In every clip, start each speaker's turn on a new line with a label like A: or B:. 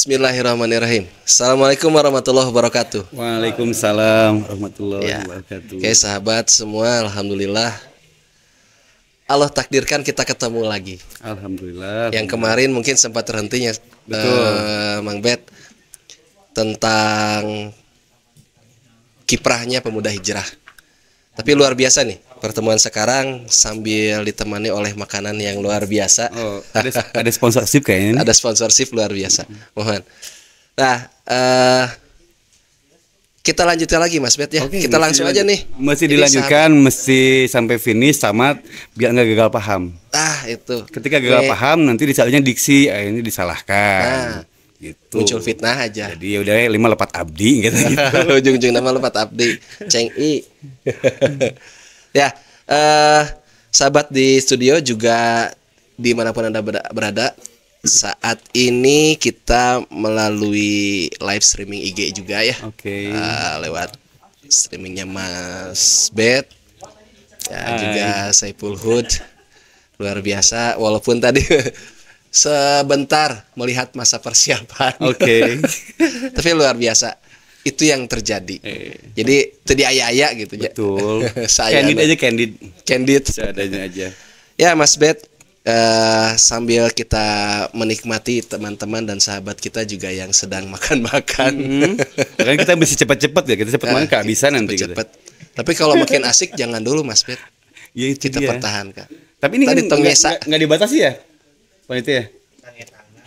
A: Bismillahirrahmanirrahim. Assalamualaikum warahmatullahi wabarakatuh.
B: Waalaikumsalam warahmatullahi
A: Ya,
B: wabarakatuh.
A: oke sahabat semua, alhamdulillah Allah takdirkan kita ketemu lagi.
B: Alhamdulillah.
A: Yang kemarin mungkin sempat terhentinya,
B: Betul.
A: Mang Bet, tentang kiprahnya pemuda hijrah. Tapi luar biasa nih pertemuan sekarang sambil ditemani oleh makanan yang luar biasa.
B: Oh, ada sponsorship kayaknya.
A: Ada sponsorship luar biasa. Mohon. Nah, kita lanjutkan lagi Mas Bet ya.
B: Oke,
A: Kita langsung aja nih.
B: Mesti
A: Jadi
B: dilanjutkan, mesti sampai finish tamat biar nggak gagal paham.
A: itu.
B: Ketika gagal
A: Nih,
B: paham nanti disalahnya diksi, ini disalahkan.
A: Nah,
B: gitu.
A: muncul fitnah aja.
B: Jadi udah 5 lepat abdi gitu.
A: Ujung-ujung nama lepat abdi. Ceng I. Ya, sahabat di studio juga dimanapun Anda berada, saat ini kita melalui live streaming IG juga ya.
B: Oke.
A: Lewat streamingnya Mas Bet ya,
B: Hai.
A: juga Saiful Hud. Luar biasa walaupun tadi sebentar melihat masa persiapan.
B: Oke.
A: Tapi luar biasa itu yang terjadi. Jadi itu aya-aya gitu.
B: Betul.
A: Saya
B: Candid aja, candid.
A: Candid.
B: Seadanya aja.
A: Ya Mas Bet, sambil kita menikmati teman-teman dan sahabat kita juga yang sedang makan-makan.
B: Makanya kita mesti cepat-cepat ya, kita cepat makan kehabisan nanti gitu.
A: Cepet. Tapi kalau makin asik jangan dulu Mas Bet.
B: Ya itu
A: Kita
B: dia.
A: pertahankan.
B: Tapi ini
A: Tadi
B: kan
A: tongesa.
B: nggak dibatasi ya, panitia.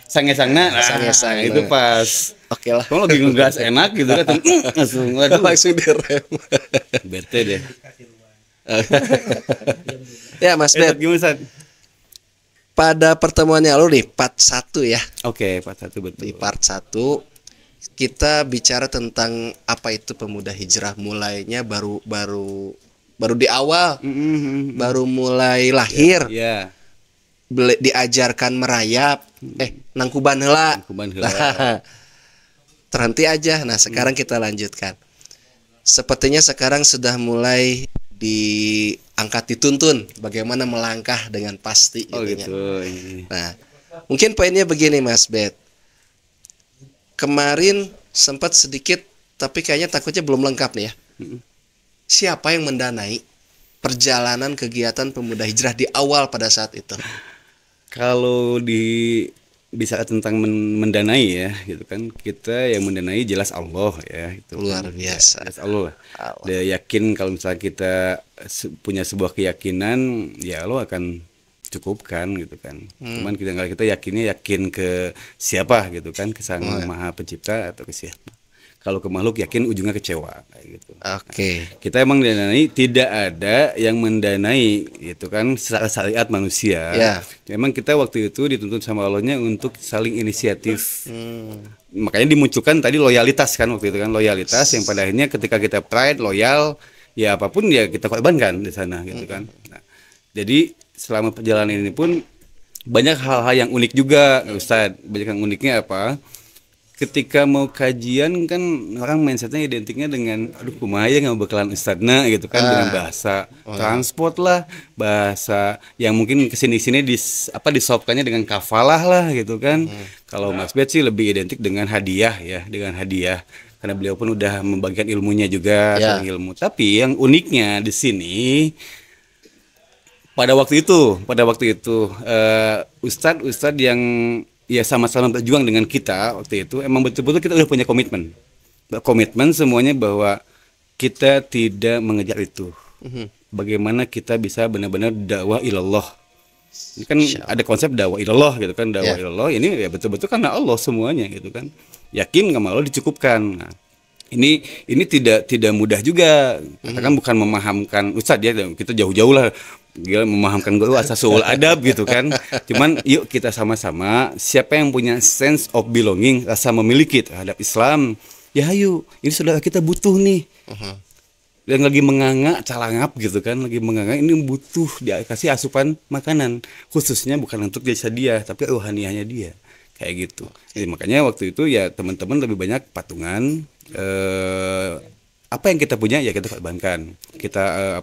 B: Sange-sangna,
A: Sange-sangna.
B: itu pas.
A: Oke lah.
B: Kamu lagi ngegas enak gitu kan, langsung waduh,
A: Langsung direm.
B: bete deh.
A: Ya Mas Bet,
B: Gimana San?
A: pada pertemuan yang lalu nih part 1 ya.
B: Oke, Pak Satu betul.
A: Di part 1 kita bicara tentang apa itu pemuda hijrah, mulainya baru di awal, baru mulai lahir,
B: Ya,
A: diajarkan merayap, nangkuban heula.
B: kuban heula.
A: Terhenti aja. Nah, sekarang kita lanjutkan. Sepertinya sekarang sudah mulai diangkat dituntun bagaimana melangkah dengan pasti
B: Oh
A: gitunya.
B: gitu. Ini.
A: Nah, mungkin poinnya begini Mas Bet. Kemarin sempat sedikit tapi kayaknya takutnya belum lengkap nih ya. Siapa yang mendanai perjalanan kegiatan pemuda hijrah di awal pada saat itu?
B: Kalau bisa tentang mendanai ya, gitu kan, kita yang mendanai jelas Allah ya, itu
A: Luar
B: kan.
A: biasa.
B: Jelas Allah lah.
A: Allah.
B: Dia yakin kalau misalnya kita punya sebuah keyakinan, ya Allah akan cukupkan gitu kan. Cuman kita yakin ke siapa gitu kan, ke Sang Maha Pencipta atau ke siapa. Kalau ke makhluk yakin ujungnya kecewa kayak gitu.
A: Oke.
B: Kita emang mendanai, tidak ada yang mendanai gitu kan secara syariat manusia.
A: Ya.
B: Memang kita waktu itu dituntut sama Allahnya untuk saling inisiatif. Makanya dimunculkan tadi loyalitas kan waktu itu kan, loyalitas yang pada akhirnya ketika kita pride, loyal, ya apapun ya kita korbankan di sana gitu kan. Nah, jadi selama perjalanan ini pun banyak hal-hal yang unik juga, Ustadz. Banyak yang uniknya apa? Ketika mau kajian kan orang mindsetnya identiknya dengan aduh kumaha ya nggak bakalan ustadna gitu kan, dengan bahasa transport lah, bahasa yang mungkin kesini-sini disopkannya dengan kafalah lah gitu kan. Kalau Mas Bet sih lebih identik dengan hadiah ya, dengan hadiah karena beliau pun udah membagikan ilmunya juga,
A: Ya.
B: sharing ilmu. Tapi yang uniknya di sini pada waktu itu ustadz yang ya sama-sama berjuang dengan kita waktu itu emang betul-betul kita udah punya komitmen semuanya bahwa kita tidak mengejar itu. Bagaimana kita bisa benar-benar dakwah ilallah. Ini kan ada konsep dakwah ilallah gitu kan, dakwah ilallah ini ya betul-betul karena Allah semuanya gitu kan. Yakin sama Allah dicukupkan. Nah, ini tidak mudah juga. Katakan bukan memahamkan ustadz ya, kita jauh-jauh lah. Gila, memahamkan guru asasul adab gitu kan. Cuman yuk kita sama-sama, siapa yang punya sense of belonging, rasa memiliki terhadap Islam, ya ayo, ini saudara kita butuh nih. Dan lagi menganga, calangap gitu kan, lagi menganga, ini butuh dikasih asupan makanan, khususnya bukan untuk jasa dia, tapi rohaniahnya dia. Kayak gitu. Jadi makanya waktu itu ya teman-teman lebih banyak patungan, apa yang kita punya ya kita korbankan. Kita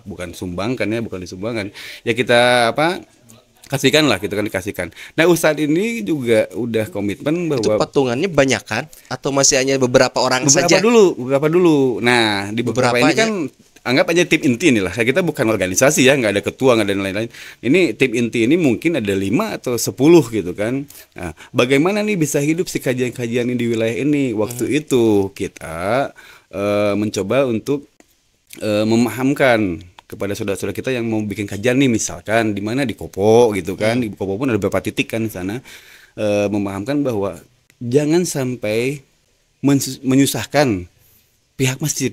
B: bukan sumbangkan ya, bukan disumbangkan. Ya kita kasihkan lah gitu kan, dikasihkan. Nah Ustadz ini juga udah komitmen
A: Itu
B: bahwa
A: patungannya banyak kan? Atau masih hanya beberapa orang saja?
B: beberapa dulu. Nah di beberapa ini kan anggap aja tim inti inilah. Kita bukan organisasi ya, nggak ada ketua, nggak ada lain-lain. Ini tim inti ini mungkin ada 5 atau 10 gitu kan. Nah, bagaimana nih bisa hidup si kajian-kajian ini di wilayah ini? Waktu itu kita mencoba untuk memahamkan kepada saudara-saudara kita yang mau bikin kajian nih, misalkan di mana di Kopo gitu kan. Di Kopo pun ada beberapa titik kan di sana, memahamkan bahwa jangan sampai menyusahkan pihak masjid.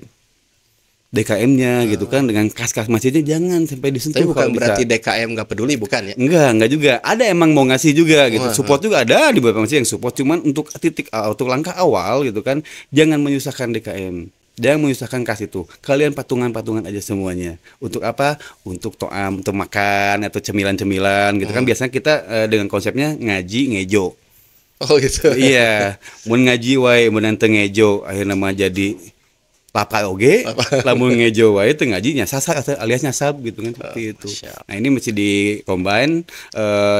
B: DKM-nya gitu kan, dengan kas-kas masjidnya jangan sampai disentuh.
A: Tapi bukan berarti DKM nggak peduli, bukan ya?
B: Enggak juga. Ada emang mau ngasih juga gitu. Support juga ada di beberapa masjid yang support, cuman untuk titik untuk langkah awal gitu kan, jangan menyusahkan DKM. Jangan menyusahkan kas itu. Kalian patungan-patungan aja semuanya. Untuk apa? Untuk to'am, untuk makan atau cemilan-cemilan gitu kan. Biasanya kita dengan konsepnya ngaji ngejo.
A: Oh gitu.
B: Iya, mun ngaji wae mun ante ngejo akhirnya mah jadi lapar oge, lamun ngejo wae teu ngaji nyasar alias nyasab gitu kan, seperti itu. Nah, ini mesti di-combine.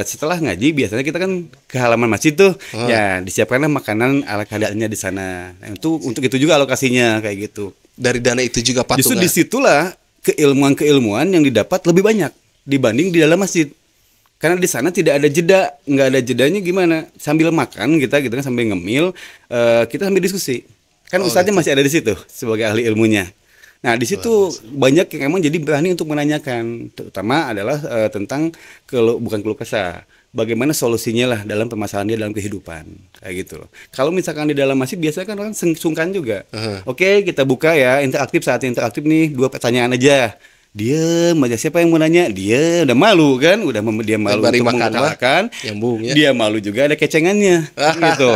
B: Setelah ngaji biasanya kita kan ke halaman masjid tuh, ya disiapkanlah makanan ala kadarnya di sana. Nah, itu untuk itu juga alokasinya kayak gitu.
A: Dari dana itu juga patungan.
B: Justru disitulah keilmuan-keilmuan yang didapat lebih banyak dibanding di dalam masjid. Karena di sana tidak ada jeda, nggak ada jedanya gimana? Sambil makan kita gitu kan, sambil ngemil, kita sambil diskusi. Kan ustadznya masih ada di situ sebagai ahli ilmunya. Nah di situ banyak yang emang jadi berani untuk menanyakan, terutama adalah tentang bukan keluh kesah, bagaimana solusinya lah dalam permasalahan dia dalam kehidupan kayak gitu loh. Kalau misalkan di dalam masjid biasanya kan orang sungkan juga. Oke, kita buka ya interaktif, saat interaktif nih 2 pertanyaan aja. Dia aja, siapa yang mau nanya? Dia udah malu kan, dia malu untuk mengutarakan,
A: ya.
B: Dia malu juga ada kecengannya gitu.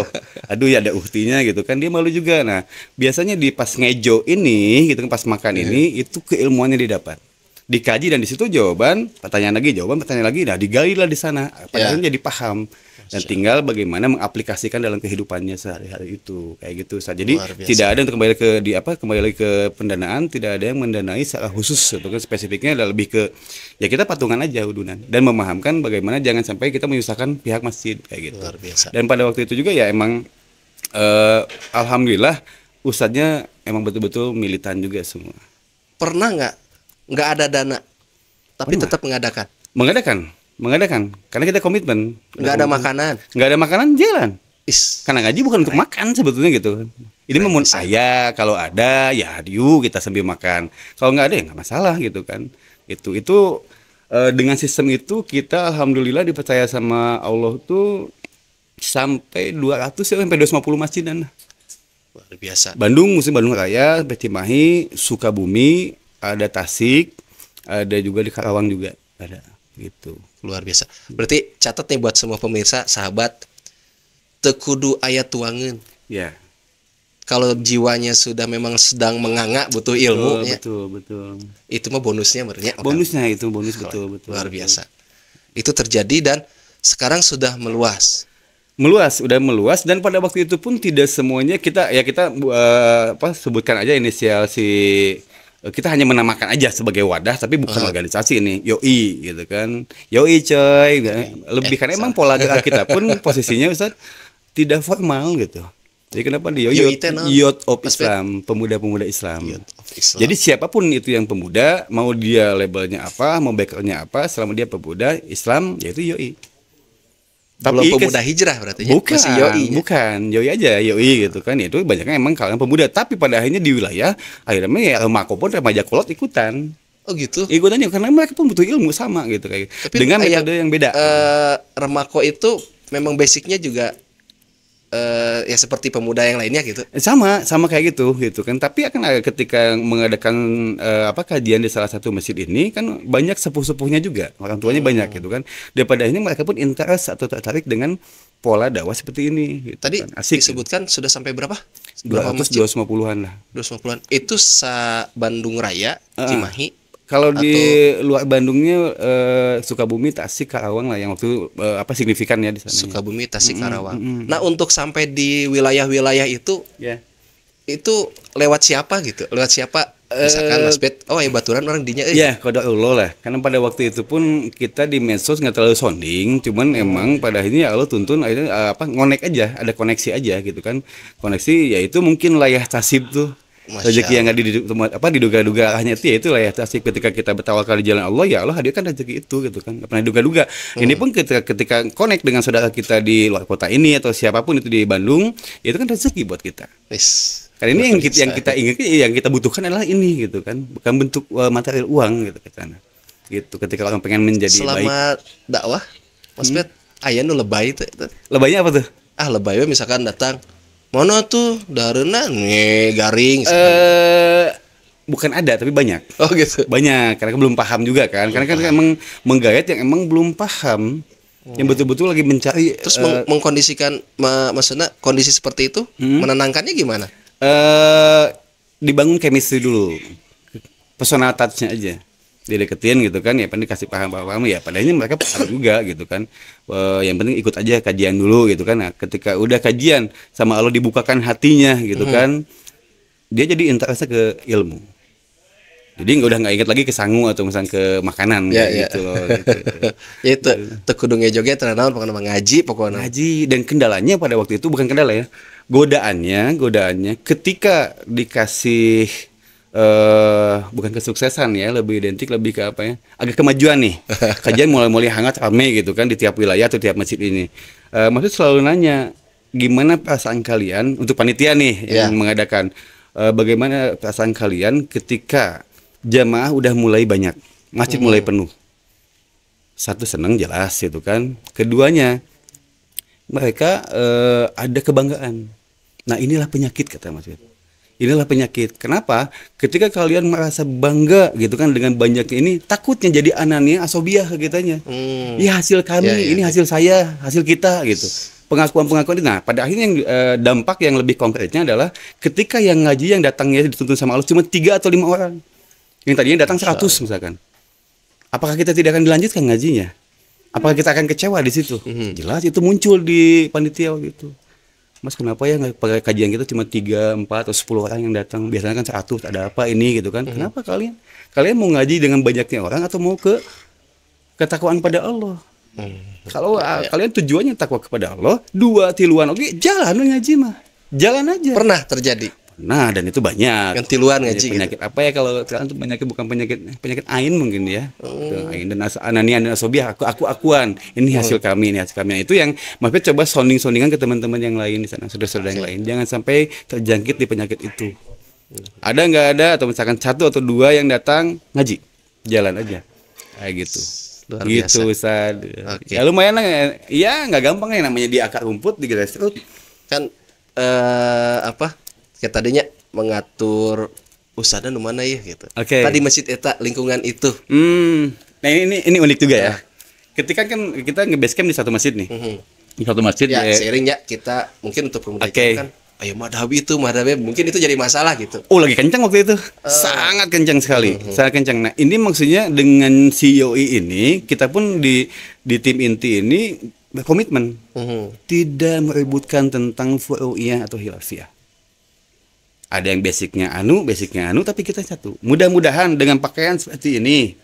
B: Aduh ya ada uhtinya gitu kan, dia malu juga. Nah biasanya di pas ngejo ini gitu kan, pas makan ini itu keilmuannya didapat, dikaji, dan di situ jawaban pertanyaan lagi, nah digali lah di sana, padahal jadi paham. Dan tinggal bagaimana mengaplikasikan dalam kehidupannya sehari-hari itu kayak gitu. Jadi tidak ada untuk kembali lagi ke pendanaan, tidak ada yang mendanai secara khusus gitu kan. Spesifiknya adalah lebih ke ya kita patungan aja udunan, dan memahamkan bagaimana jangan sampai kita menyusahkan pihak masjid kayak gitu.
A: Luar biasa.
B: Dan pada waktu itu juga ya emang alhamdulillah ustadznya emang betul-betul militan juga semua.
A: Pernah nggak ada dana tapi tetap mengadakan
B: karena kita komitmen.
A: Nggak ada makanan
B: Jalan. Karena ngaji bukan untuk makan sebetulnya gitu. Ini memun saya kalau ada ya yuk kita sambil makan, kalau nggak ada ya nggak masalah gitu kan. Itu dengan sistem itu kita alhamdulillah dipercaya sama Allah tuh sampai 200 sampai 250 masjidan.
A: Luar biasa.
B: Bandung Raya, Cimahi, Sukabumi, ada Tasik, ada juga di Karawang juga ada gitu.
A: Luar biasa. Berarti catat nih buat semua pemirsa, sahabat, tekudu ayat tuangan.
B: Ya.
A: Kalau jiwanya sudah memang sedang menganga butuh ilmu,
B: betul.
A: Itu mah bonusnya merenya.
B: Bonusnya itu betul.
A: Luar biasa. Itu terjadi dan sekarang sudah meluas.
B: Udah meluas, dan pada waktu itu pun tidak semuanya kita sebutkan aja inisial kita hanya menamakan aja sebagai wadah, tapi bukan organisasi ini, YOI gitu kan. YOI coy, lebih karena emang pola gerak kita pun posisinya Ustaz tidak formal gitu. Jadi kenapa di Youth of Islam, pemuda-pemuda Islam. Jadi siapapun itu yang pemuda, mau dia labelnya apa, mau backgroundnya apa, selama dia pemuda Islam, yaitu YOI.
A: Tapi pemuda hijrah berarti
B: bukan YOI aja, YOI gitu kan. Itu banyaknya emang kalangan pemuda, tapi pada akhirnya di wilayah akhirnya ya remaja pun remaja kolot ikutan.
A: Oh gitu.
B: Ikutannya karena mereka pun butuh ilmu sama gitu kayak. Tapi dengan metode yang beda.
A: Remako itu memang basicnya juga ya seperti pemuda yang lainnya gitu.
B: Sama kayak gitu kan. Tapi akan ketika mengadakan kajian di salah satu masjid ini kan banyak sepuh-sepuhnya juga, orang tuanya banyak gitu kan. Dan pada akhirnya mereka pun interest atau tertarik dengan pola dakwah seperti ini gitu.
A: Tadi kan. Disebutkan sudah sampai berapa?
B: 250-an lah.
A: 250-an. Itu Bandung Raya, Cimahi.
B: Kalau di luar Bandungnya Sukabumi, Tasik, Karawang lah yang waktu signifikan ya di sana.
A: Sukabumi, Tasik, Karawang. Nah, untuk sampai di wilayah-wilayah itu itu lewat siapa gitu? Lewat siapa Misalkan Mas Bet, oh ya baturan orang dinya
B: Ya, kode Allah lah. Karena pada waktu itu pun kita di medsos nggak terlalu sounding, cuman emang pada akhirnya ya Allah tuntun akhirnya ngonek aja, ada koneksi aja gitu kan. Koneksi ya itu mungkin layah tasib tuh.
A: Masya
B: Rezeki yang nggak diduga-duga arahnya itu ya itu layah tasib ketika kita bertawakal di jalan Allah, ya Allah hadirkan rezeki itu gitu kan. Nggak pernah diduga-duga. Ini pun ketika connect dengan saudara kita di luar kota ini atau siapapun itu di Bandung, ya itu kan rezeki buat kita.
A: Wis.
B: Karena ini yang kita ingat, yang kita butuhkan adalah ini gitu kan, bukan bentuk material uang gitu ke sana. Gitu ketika orang pengen menjadi baik.
A: Selama dakwah, Mas Bet, aya nu lebay teh.
B: Lebaynya apa tuh?
A: Lebay we misalkan datang, "Mono tuh dareuna nih garing."
B: Bukan ada tapi banyak.
A: Oh gitu.
B: Banyak karena belum paham juga kan. Karena kan emang menggayat yang emang belum paham. Yang betul-betul lagi mencari
A: Terus mengkondisikan maksudnya kondisi seperti itu menenangkannya gimana?
B: Dibangun chemistry dulu, personal touch-nya aja, dideketin gitu kan, ya penting kasih paham ya padahal mereka paham juga gitu kan. Yang penting ikut aja kajian dulu gitu kan. Nah ketika udah kajian sama Allah dibukakan hatinya gitu kan, dia jadi interestnya ke ilmu, jadi udah nggak ingat lagi ke sangu atau misalnya ke makanan gitu loh gitu.
A: Ya itu kudu ngejoget teranaun pokoknya ngaji pokoknya.
B: Ngaji, dan kendalanya pada waktu itu bukan kendala ya. Godaannya ketika dikasih bukan kesuksesan ya, lebih identik lebih ke apa ya? Agak kemajuan nih. Kajian mulai hangat rame gitu kan di tiap wilayah atau tiap masjid ini. Maksud selalu nanya gimana perasaan kalian untuk panitia nih yang mengadakan, bagaimana perasaan kalian ketika jamaah udah mulai banyak, masjid mulai penuh. Satu, senang jelas gitu kan. Keduanya mereka ada kebanggaan. Nah inilah penyakit kata Mas Fit. Inilah penyakit. Kenapa? Ketika kalian merasa bangga gitu kan dengan banyaknya ini, takutnya jadi anania asobiah kitanya. Ya hasil kami, ini hasil saya, hasil kita gitu. Pengakuan-pengakuan. Nah pada akhirnya yang dampak yang lebih konkretnya adalah ketika yang ngaji yang datangnya dituntun sama Allah cuma 3 atau 5 orang. Yang tadinya datang 100 misalkan. Apakah kita tidak akan dilanjutkan ngajinya? Apakah kita akan kecewa di situ? Jelas itu muncul di panitia gitu. Mas kenapa ya pakai kajian kita cuma 3, 4 atau 10 orang yang datang? Biasanya kan 100, ada apa ini gitu kan? Kenapa kalian mau ngaji dengan banyaknya orang atau mau ke ketakwaan pada Allah? Kalau kalian tujuannya takwa kepada Allah, 2 tiluan oke, jalan ngaji mah. Jalan aja.
A: Pernah terjadi.
B: Nah, dan itu banyak.
A: Yang tiluan ngaji
B: penyakit gitu. Apa ya kalau sekarang itu penyakit bukan penyakit ain mungkin ya. Ain dan anania dan asobiah, akuan. Ini hasil kami, ini hasil kami. Nah, itu yang maksudnya coba soundingan ke teman-teman yang lain di sana, saudara-saudara yang lain. Jangan sampai terjangkit di penyakit itu. Ada nggak ada atau misalkan 1 atau 2 yang datang ngaji, jalan aja. Kayak gitu.
A: Luar
B: gitu Ustaz. Ya lumayan lah. Ya nggak gampang ya namanya di akar rumput di grassroots.
A: Kan kayak tadinya mengatur usaha nu mana ya gitu. Tadi masjid eta lingkungan itu.
B: Nah ini unik juga ya. Ketika kan kita nge-base camp di satu masjid nih. Di satu masjid
A: ya. Seiringnya kita mungkin untuk pemuda kan ayo madhabi mungkin itu jadi masalah gitu.
B: Oh lagi kencang waktu itu. Sangat kencang sekali. Sangat kencang. Nah ini maksudnya dengan COI ini kita pun di tim inti ini berkomitmen. Tidak meributkan tentang furu'iyah atau hilafiyah. Ada yang basicnya anu, tapi kita satu. Mudah-mudahan dengan pakaian seperti ini,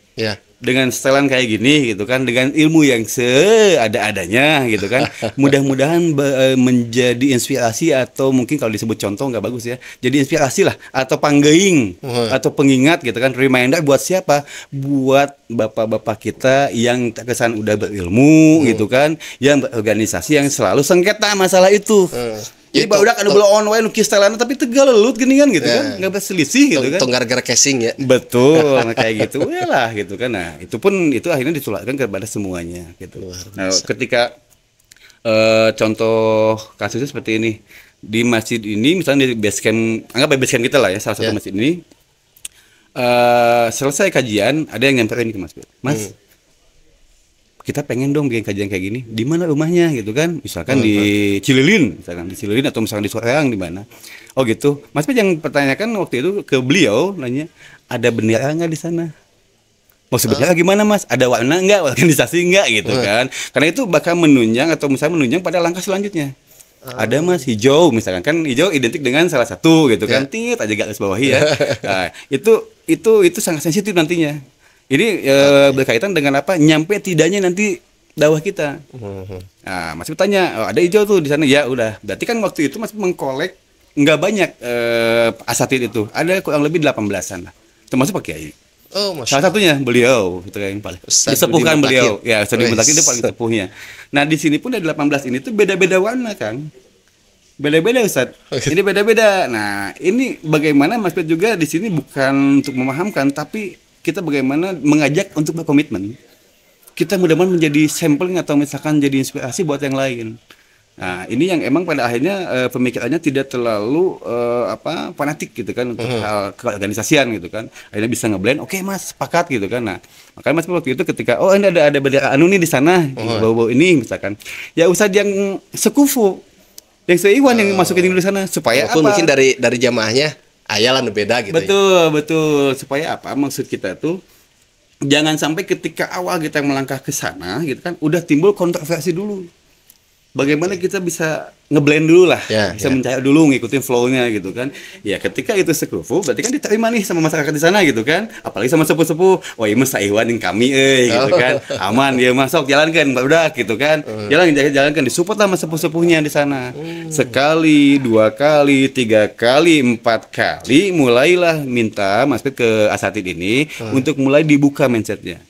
B: dengan setelan kayak gini, gitu kan, dengan ilmu yang seada-adanya, gitu kan, mudah-mudahan menjadi inspirasi atau mungkin kalau disebut contoh nggak bagus ya, jadi inspirasi lah atau panggeing atau pengingat, gitu kan, reminder buat siapa? Buat bapak-bapak kita yang terkesan udah berilmu, gitu kan, yang berorganisasi yang selalu sengketa masalah itu. Jadi barudak anu belum on wae nu kistelana tapi tegal lelut geuningan gitu kan, enggak berselisih gitu kan.
A: Tong gara-gara casing ya.
B: Betul, kayak gitu. Lah gitu kan. Nah, itu akhirnya ditularkan kepada semuanya gitu. Nah, ketika contoh kasusnya seperti ini. Di masjid ini misalnya di base camp, anggap base camp kita lah ya, salah satu masjid ini. Selesai kajian, ada yang nyamperin ke Mas, kita pengen dong bikin kajian kayak gini. Di mana rumahnya gitu kan? Misalkan di Cililin, atau misalkan di Soreang di mana? Oh gitu. Mas yang pertanyakan waktu itu ke beliau nanya, ada bendera nggak di sana? Mau sebenarnya gimana Mas? Ada warna nggak? Organisasi nggak gitu kan? Karena itu bakal menunjang atau misalnya menunjang pada langkah selanjutnya. Ada Mas hijau misalkan, kan hijau identik dengan salah satu gitu kan, tit aja garis bawahi ya. Nah, itu sangat sensitif nantinya. Ini berkaitan dengan apa? Nyampe tidaknya nanti dakwah kita. Nah, Mas tanya, oh, ada hijau tuh di sana. Ya udah, berarti kan waktu itu Mas mengkolek nggak banyak asatid itu. Ada kurang lebih 18-an lah. Termasuk Pak Kiai.
A: Oh,
B: Salah satunya beliau gitu yang paling disepuhkan beliau. Ya, Ustaz Budi Mutakin itu paling sepuhnya. Nah, di sini pun ada 18 ini tuh beda-beda warna, Kang. Beda-beda Ustaz. Ini beda-beda. Nah, ini bagaimana Mas Pet juga di sini bukan untuk memahamkan, tapi kita bagaimana mengajak untuk berkomitmen. Kita mudah-mudahan menjadi sampling atau misalkan jadi inspirasi buat yang lain. Nah, ini yang emang pada akhirnya pemikirannya tidak terlalu fanatik gitu kan untuk hal keorganisasian gitu kan. Akhirnya bisa ngeblend, oke Mas, sepakat gitu kan. Nah, makanya Mas waktu itu ketika ini ada bendera anu nih di sana, bau-bau ini misalkan. Ya Ustaz yang sekufu, yang seiwan yang masukin di sana supaya
A: walaupun
B: apa?
A: Mungkin dari jamaahnya ayalah beda gitu.
B: Betul. Supaya apa? Maksud kita tuh jangan sampai ketika awal kita melangkah ke sana gitu kan udah timbul kontroversi dulu. Bagaimana kita bisa ngeblend dulu lah, bisa mencari dulu, ngikutin flow-nya gitu kan. Ya ketika itu sekufu, berarti kan diterima nih sama masyarakat di sana gitu kan. Apalagi sama sepuh-sepuh, wah ini saiwan yang kami gitu kan. Aman, dia masuk, jalankan, udah gitu kan. Jalankan, disupport sama sepuh-sepuhnya di sana. Sekali, 2 kali, 3 kali, 4 kali, mulailah minta Mas Pet ke asatid ini untuk mulai dibuka mindsetnya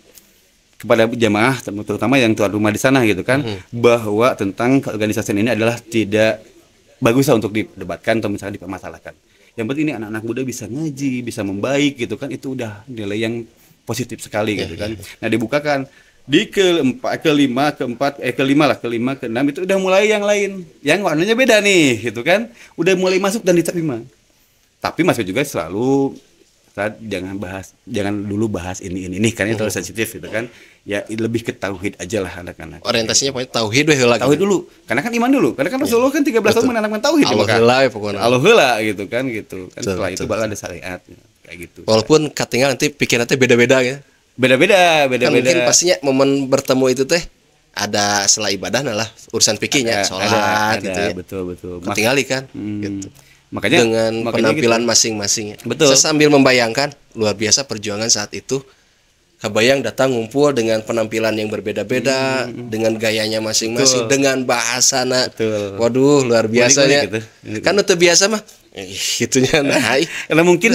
B: kepada jamaah terutama yang tuan rumah di sana gitu kan, bahwa tentang keorganisasian ini adalah tidak bagus untuk didebatkan atau misalnya dipermasalahkan. Yang penting ini anak-anak muda bisa ngaji, bisa membaik gitu kan, itu udah nilai yang positif sekali gitu kan. Nah, dibukakan di keempat, kelima, keenam itu udah mulai yang lain, yang warnanya beda nih gitu kan, udah mulai masuk dan diterima. Tapi masih juga selalu jangan dulu bahas ini karena terlalu sensitif gitu kan. Ya lebih ke tauhid aja lah anak-anak.
A: Orientasinya pokoknya tauhid we heula.
B: Tauhid dulu. Karena kan iman dulu. Karena kan Rasulullah kan 13 tahun menanamkan tauhid
A: Allah heula pokoknya.
B: Allah heula gitu kan gitu. Kan setelah itu baru ada syariat kayak gitu.
A: Walaupun katingal nanti pikirannya beda-beda ya.
B: Beda-beda.
A: Kan mungkin pastinya momen bertemu itu teh ada setelah ibadah lah urusan fikihnya, sholat gitu ya.
B: Betul.
A: Ketinggali kan gitu.
B: Makanya
A: dengan penampilan gitu. Masing-masing. Betul. Saya sambil membayangkan luar biasa perjuangan saat itu. Kebayang datang ngumpul dengan penampilan yang berbeda-beda, dengan gayanya masing-masing, dengan bahasana.
B: Betul.
A: Waduh, luar biasanya.
B: Gitu.
A: Kan itu biasa mah. Gitunya nah.
B: Karena mungkin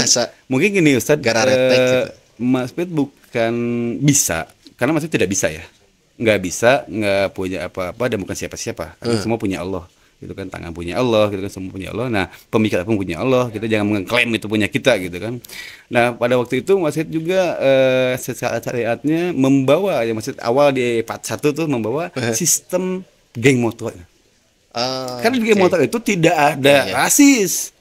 B: gini Ustaz,
A: gitu.
B: Mas Pet bukan bisa, karena Mas Pet tidak bisa ya. Nggak punya apa-apa dan bukan siapa-siapa. Karena semua punya Allah. Gitu kan, tangan punya Allah, gitu kan, semua punya Allah. Nah, pemikiran pun punya Allah, kita jangan mengklaim itu punya kita gitu kan. Nah, pada waktu itu Mas Sid juga secara syariatnya membawa, ya Mas Sid awal di part 1 tuh membawa sistem geng motor. Karena di geng motor itu tidak ada rasis,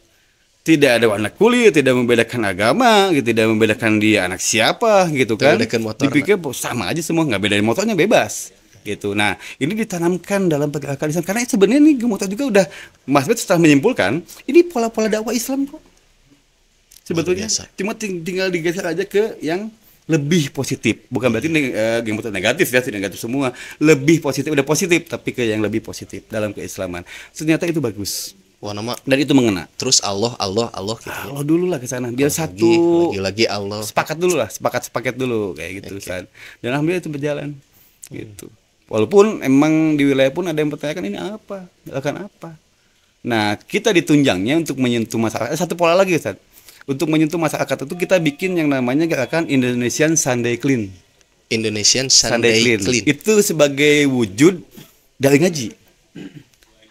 B: tidak ada warna kulit, tidak membedakan agama, gitu, tidak membedakan dia anak siapa gitu kan. Dipikir sama aja semua, nggak bedain motornya, bebas. Gitu. Nah, ini ditanamkan dalam pergerakan Islam karena sebenarnya nih Gemotor juga udah Mas Bet setelah menyimpulkan ini pola-pola dakwah Islam kok. Sebetulnya cuma tinggal digeser aja ke yang lebih positif. Bukan berarti Gemotor negatif ya, tidak negatif semua. Lebih positif, udah positif tapi ke yang lebih positif dalam keislaman. Ternyata itu bagus.
A: Wah, nama
B: dan itu mengena.
A: Terus Allah gitu.
B: Allah dulu lah ke sana. Biar satu
A: lagi Allah.
B: Sepakat dulu lah, sepakat dulu kayak gitu kan. Dan alhamdulillah itu berjalan. Gitu. Walaupun emang di wilayah pun ada yang pertanyakan ini apa, akan apa. Nah, kita ditunjangnya untuk menyentuh masyarakat. Satu pola lagi, Ustaz. Untuk menyentuh masyarakat itu kita bikin yang namanya gerakan Indonesian Sunday Clean.
A: Indonesian Sunday Clean.
B: Itu sebagai wujud dari ngaji.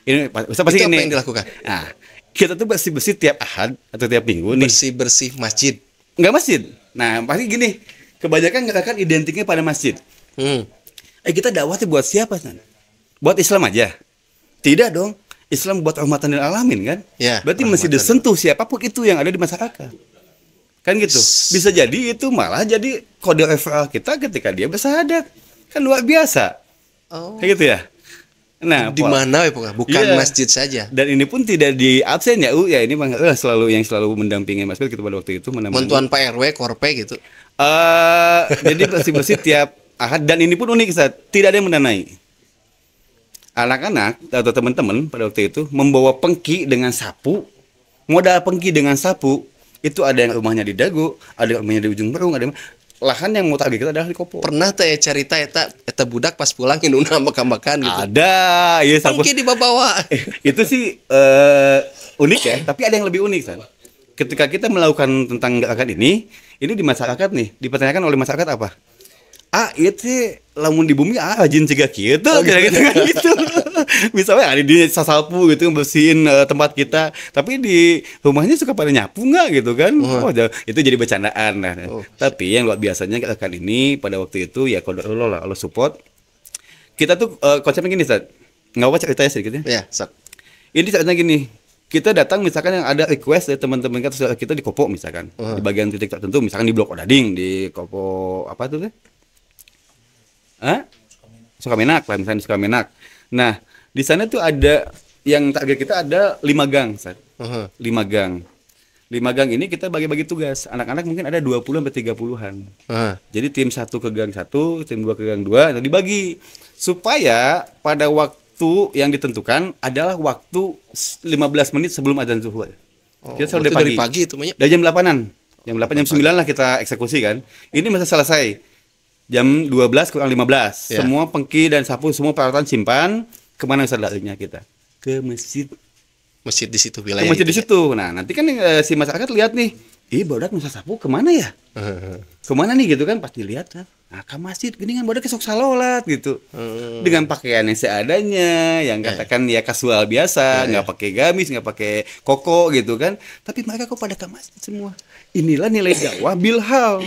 B: Ini Ustaz pasti ini.
A: Apa yang dilakukan?
B: Nah, kita tuh bersih-bersih tiap Ahad atau tiap Minggu nih.
A: Bersih-bersih masjid.
B: Enggak masjid. Nah, pasti gini. Kebanyakan gerakan identiknya pada masjid. Kita dakwahnya buat siapa kan? Buat Islam aja? Tidak dong. Islam buat rahmatan lil alamin kan? Ya, berarti mesti disentuh siapapun itu yang ada di masyarakat. Kan gitu. Bisa jadi itu malah jadi kode referral kita ketika dia bersyahadat. Kan luar biasa. Kayak gitu ya. Nah,
A: di mana ya bukan masjid saja.
B: Dan ini pun tidak di absen ya. Ya ini yang selalu mendampingi Mas Pet kita pada waktu itu
A: Mentuan Pak RW Korpe gitu.
B: Jadi bersih-bersih tiap Ahad, dan ini pun unik Ustaz, tidak ada yang mendanai. anak-anak atau teman-teman pada waktu itu membawa pengki dengan sapu. Modal pengki dengan sapu itu ada yang rumahnya di Dago, ada yang rumahnya di ujung Berung, ada yang lahan yang mau target kita adalah di Kopo.
A: Pernah teh cerita eta budak pas pulang nginuna makan-makan gitu.
B: Ada, ya sapu.
A: Pengki dibawa.
B: Itu sih unik ya, tapi ada yang lebih unik kan. Ketika kita melakukan tentang gerakan ini di masyarakat nih, dipertanyakan oleh masyarakat apa? Itu lamun di bumi rajin cegah gitu, kira-kira kan gitu. Misalnya ada di sasapu gitu bersihin tempat kita, tapi di rumahnya suka pada nyapu nggak gitu kan? Itu jadi bercandaan lah. Tapi yang luar biasanya gerakan ini pada waktu itu ya kalau Allah support. Kita tuh konsepnya gini, Ustaz. Nggak apa ceritanya sedikit ya?
A: Ya, sok.
B: Ini ceritanya gini. Kita datang misalkan yang ada request dari teman-teman kita di Kopo misalkan, di bagian titik tertentu, misalkan di Blok Odading, di Kopo apa tuh? Sukamenak lah, misalnya di Sukamenak. Nah, di sana tuh ada yang target kita ada 5 gang, Ustaz. 5 gang. 5 gang ini kita bagi-bagi tugas. Anak-anak mungkin ada 20 sampai 30-an. Jadi tim 1 ke gang 1, tim 2 ke gang 2, nah dibagi supaya pada waktu yang ditentukan adalah waktu 15 menit sebelum azan zuhur. Kita selalu
A: dari pagi itu banyak.
B: Dari jam 8-an. Jam 8 jam 9 lah kita eksekusi kan. Ini masa selesai. Jam 12 kurang 15.
A: Ya.
B: Semua pengki dan sapu semua peralatan simpan. Kemana bisa larinya kita? Ke masjid.
A: Masjid di situ wilayah.
B: Ke masjid
A: itu
B: di situ. Nah, nanti kan si masyarakat lihat nih. Bodak masa sapu kemana ya? Kemana nih gitu kan? Pasti lihat kan. Nah, ke masjid, gini kan bodak sok salolat gitu. Dengan pakaian yang seadanya, yang katakan ya kasual biasa, nggak pakai gamis, nggak pakai koko gitu kan. Tapi mereka kok pada ke masjid semua. Inilah nilai dakwah bilhal.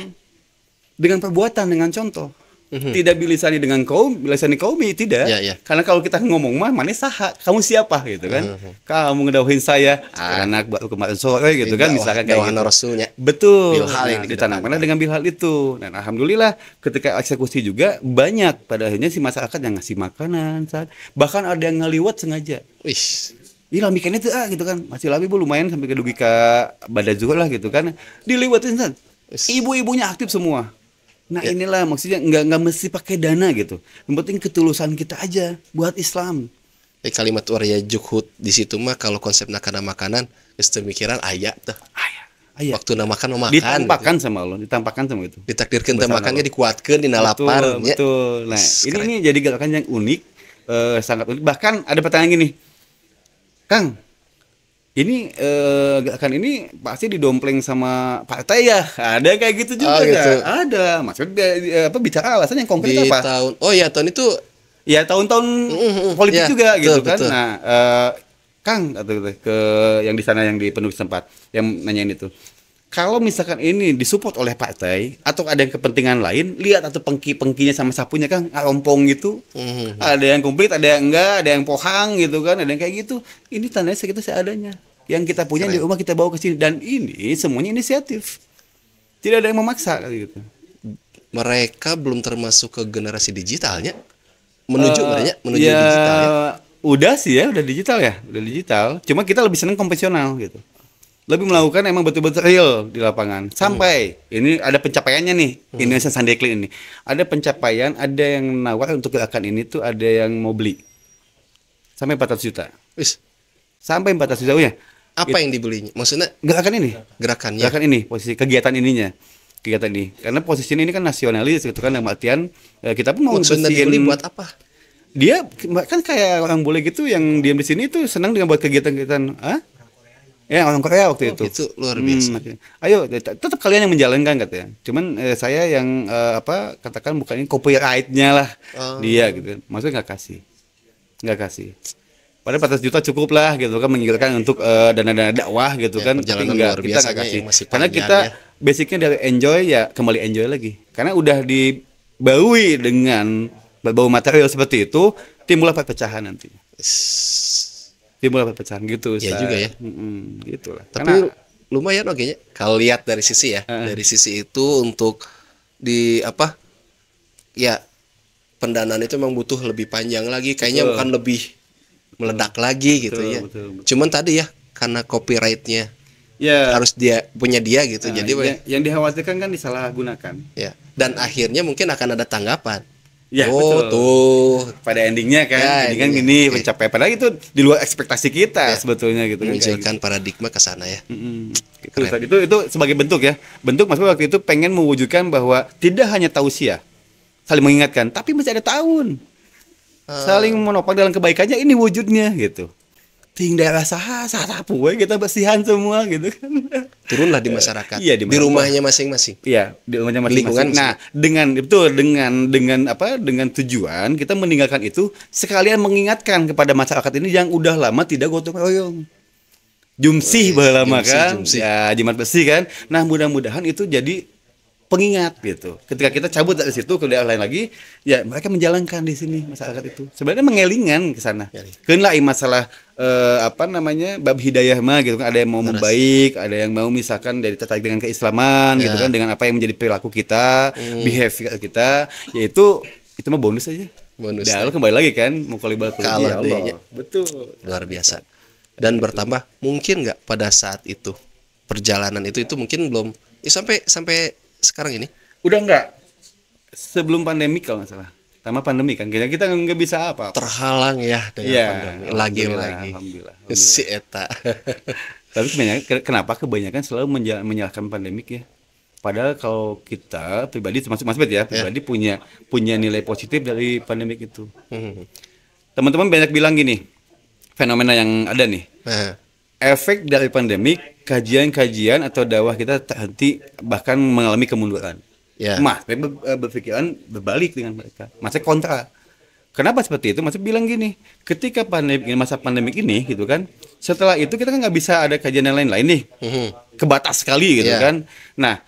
B: Dengan perbuatan, dengan contoh. Tidak bilisani dengan kaum, bilisani kaumi, tidak. Karena kalau kita ngomong mah, mana saha, kamu siapa gitu kan. Kamu ngedauhin saya, anak baru kemarin sore gitu kan, misalkan kayak gitu.
A: Rasulnya.
B: Betul.
A: Bilhal yang
B: ditanamkan dengan bilhal itu. Dan alhamdulillah ketika eksekusi juga banyak pada akhirnya si masyarakat yang ngasih makanan, bahkan ada yang ngeliwat sengaja.
A: Wih.
B: Iya bikinnya tuh gitu kan, masih labi bu lumayan sampai ke dugi ke Bada juga lah gitu kan. Diliwatin kan. Ibu-ibunya aktif semua. Nah inilah maksudnya nggak mesti pakai dana gitu. Yang penting ketulusan kita aja buat Islam.
A: Kalimat waria juhud di situ mah kalau konsep nakana makanan, pemikiran ayat tuh.
B: Ayat.
A: Waktu nak makan makan.
B: Ditampakkan gitu. Sama Allah, ditampakkan sama itu.
A: Ditakdirkan teh makannya dikuatkan di lapar.
B: Betul. Nah ini jadi gerakan yang unik, sangat unik. Bahkan ada pertanyaan gini, Kang. Ini gerakan ini pasti didompleng sama partai ya? Ada kayak gitu juga gitu. Ada. Maksudnya bicara alasan yang konkret
A: di
B: apa?
A: Tahun itu
B: ya tahun-tahun politik juga gitu kan.
A: Betul.
B: Nah, Kang atau ke yang di sana yang di penulis tempat yang nanyain itu. Kalau misalkan ini disupport oleh partai atau ada yang kepentingan lain, lihat atau pengkinya sama sapunya Kang, rompong gitu. Ada yang komplit, ada yang enggak, ada yang pohang gitu kan, ada yang kayak gitu. Ini tandanya segitu seadanya. Yang kita punya di rumah kita bawa ke sini dan ini semuanya inisiatif. Tidak ada yang memaksa gitu.
A: Mereka belum termasuk ke generasi digitalnya. Menuju digital ya.
B: Udah sih ya, udah digital. Cuma kita lebih senang konvensional gitu. Lebih melakukan emang betul-betul real di lapangan. Sampai ini ada pencapaiannya nih, Indonesia Sunday Clean ini. Ada pencapaian, ada yang nawar untuk gerakan ini tuh ada yang mau beli. Sampai 400 juta. Sampai 400 juta ya.
A: Apa yang dibelinya? Maksudnya
B: gerakan ini.
A: Gerakannya.
B: Gerakan ini, posisi kegiatan ininya. Kegiatan ini. Karena posisi ini kan nasionalis gitu kan, dalam artian kita pun mau
A: maksudnya dibeli buat apa?
B: Dia kan kayak orang bule gitu yang diam di sini tuh senang dengan buat kegiatan-kegiatan, ya orang Korea waktu itu.
A: Itu luar biasa.
B: Ayo, tetap kalian yang menjalankan katanya. Cuman saya yang katakan bukan ini copyright-nya lah dia gitu. Maksudnya nggak kasih. Padahal 400 juta cukup lah gitu kan menginginkan untuk dana-dana dakwah gitu kan. Tapi enggak, kita nggak kasih. Karena kita basicnya dari enjoy ya kembali enjoy lagi. Karena udah dibaui dengan berbau material seperti itu, timbullah perpecahan nantinya. Timbullah perpecahan gitu.
A: Ya juga ya.
B: Gitulah.
A: Tapi lumayan oke kalau lihat dari sisi ya, dari sisi itu untuk ya pendanaan itu memang butuh lebih panjang lagi, kayaknya bukan lebih meledak lagi gitu ya. Betul. Cuman tadi ya karena copyright-nya harus dia punya dia gitu. Jadi
B: yang dikhawatirkan kan disalahgunakan.
A: Ya. Dan akhirnya mungkin akan ada tanggapan.
B: Ya,
A: Oh,
B: betul.
A: tuh.
B: Pada endingnya kan,
A: Ya,
B: ini kan
A: endingnya.
B: gini
A: Oke.
B: pencapaian. Padahal itu di luar ekspektasi kita sebetulnya gitu kan. Kayak
A: Memunculkan
B: gitu.
A: paradigma ke sana ya.
B: Gitu,
A: Keren.
B: Ustaz. Itu sebagai bentuk ya. Bentuk maksudnya waktu itu pengen mewujudkan bahwa tidak hanya tausiah, saling mengingatkan, tapi masih ada tahun. Saling menopang dalam kebaikannya ini wujudnya gitu. Ting daerah sahapu we kita bersihan semua gitu kan.
A: Turunlah di masyarakat.
B: Iya,
A: di rumahnya masing-masing.
B: Iya, di rumahnya
A: Lingkungan
B: masing-masing. Nah, dengan tujuan kita meninggalkan itu sekalian mengingatkan kepada masyarakat ini yang udah lama tidak gotong royong. Jumsih lama
A: Jumsih,
B: kan?
A: jumsih.
B: Ya, jimat besi kan. Nah, mudah-mudahan itu jadi pengingat gitu. Ketika kita cabut dari situ ke daerah lain lagi, ya mereka menjalankan di sini masyarakat itu. Sebenarnya mengelingan ke sana. Keun lah masalah bab hidayah mah gitu kan, ada yang mau membaik, ada yang mau misalkan dari tertarik dengan keislaman gitu kan, dengan apa yang menjadi perilaku kita, behavior kita, yaitu itu mah bonus aja.
A: Bonus.
B: Dah, kembali lagi kan mau kalibat
A: Kalau
B: ya
A: adanya.
B: Allah. Betul.
A: Luar biasa. Dan bertambah mungkin nggak pada saat itu perjalanan itu mungkin belum sampai sekarang ini
B: Udah enggak sebelum pandemi kalau nggak salah. Sama pandemi kan kita nggak bisa apa.
A: terhalang ya dengan
B: Iya,
A: pandemi lagi.
B: alhamdulillah.
A: Si eta.
B: Tapi kenapa kebanyakan selalu menyalahkan pandemik ya? Padahal kalau kita pribadi termasuk Mas Bet ya, pribadi punya nilai positif dari pandemik itu.
A: Hmm.
B: Teman-teman banyak bilang gini, fenomena yang ada nih.
A: Nah,
B: Efek dari pandemik, kajian-kajian atau dakwah kita terhenti bahkan mengalami kemunduran.
A: ya.
B: Mas Bet berpikiran berbalik dengan mereka. Masnya kontra. Kenapa seperti itu? Mas bilang gini, ketika masa pandemik ini gitu kan, setelah itu kita kan nggak bisa ada kajian yang lain-lain nih, kebatas sekali gitu
A: Iya.
B: kan. Nah,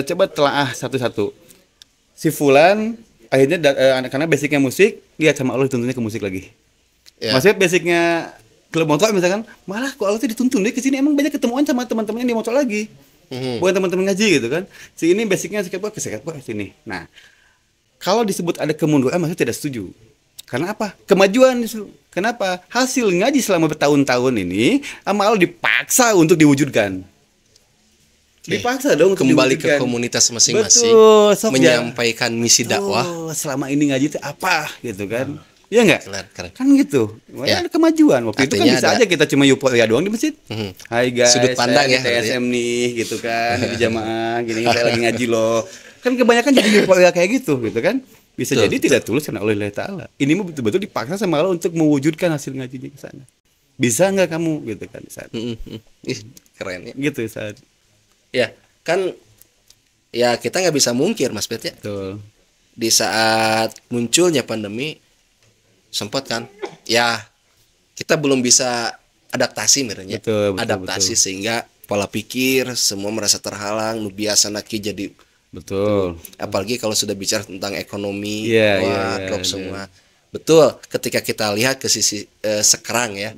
B: coba telaah satu-satu. Si Fulan akhirnya karena basicnya musik, lihat sama Allah dituntunnya ke musik lagi.
A: Ya.
B: Maksudnya basicnya klub motor misalkan, malah kok Allah tuh dituntun deh ke sini, emang banyak ketemuan sama teman-temannya di motor lagi. Bukan teman-teman ngaji gitu kan. Si ini basicnya skateboard ke sini. Nah, kalau disebut ada kemunduran, maksudnya tidak setuju. Karena apa? Kemajuan justru. Kenapa? Hasil ngaji selama bertahun-tahun ini amal dipaksa untuk diwujudkan. Dipaksa dong untuk
A: Kembali ke
B: diwujudkan.
A: komunitas masing-masing,
B: Betul, sok ya.
A: menyampaikan misi dakwah.
B: Oh, selama ini ngaji itu apa gitu kan? Iya enggak?
A: Keren.
B: Kan gitu.
A: Ya.
B: Ada kemajuan. Waktu itu kan
A: Artinya
B: bisa
A: ada-
B: aja kita cuma euforia doang di masjid. Hai guys,
A: Sudut pandang
B: saya
A: ya,
B: di TSM nih gitu kan, di jamaah gini saya lagi ngaji loh. Kan kebanyakan jadi euforia kayak gitu kan. Bisa
A: Betul,
B: jadi tidak tulus karena Allah Ta'ala. Ini mah betul-betul dipaksa sama Allah untuk mewujudkan hasil ngajinya ke sana. Bisa nggak kamu gitu kan saat.
A: Ih, keren ya.
B: Gitu saat.
A: Ya, kan ya kita nggak bisa mungkir Mas Bet ya.
B: Betul.
A: Di saat munculnya pandemi sempat kan ya kita belum bisa adaptasi miranya.
B: Betul,
A: Adaptasi
B: betul.
A: sehingga pola pikir semua merasa terhalang, nu biasa naki jadi
B: Betul.
A: apalagi kalau sudah bicara tentang ekonomi,
B: Iya,
A: wah
B: iya,
A: drop
B: iya.
A: semua. Betul, ketika kita lihat ke sisi sekarang ya,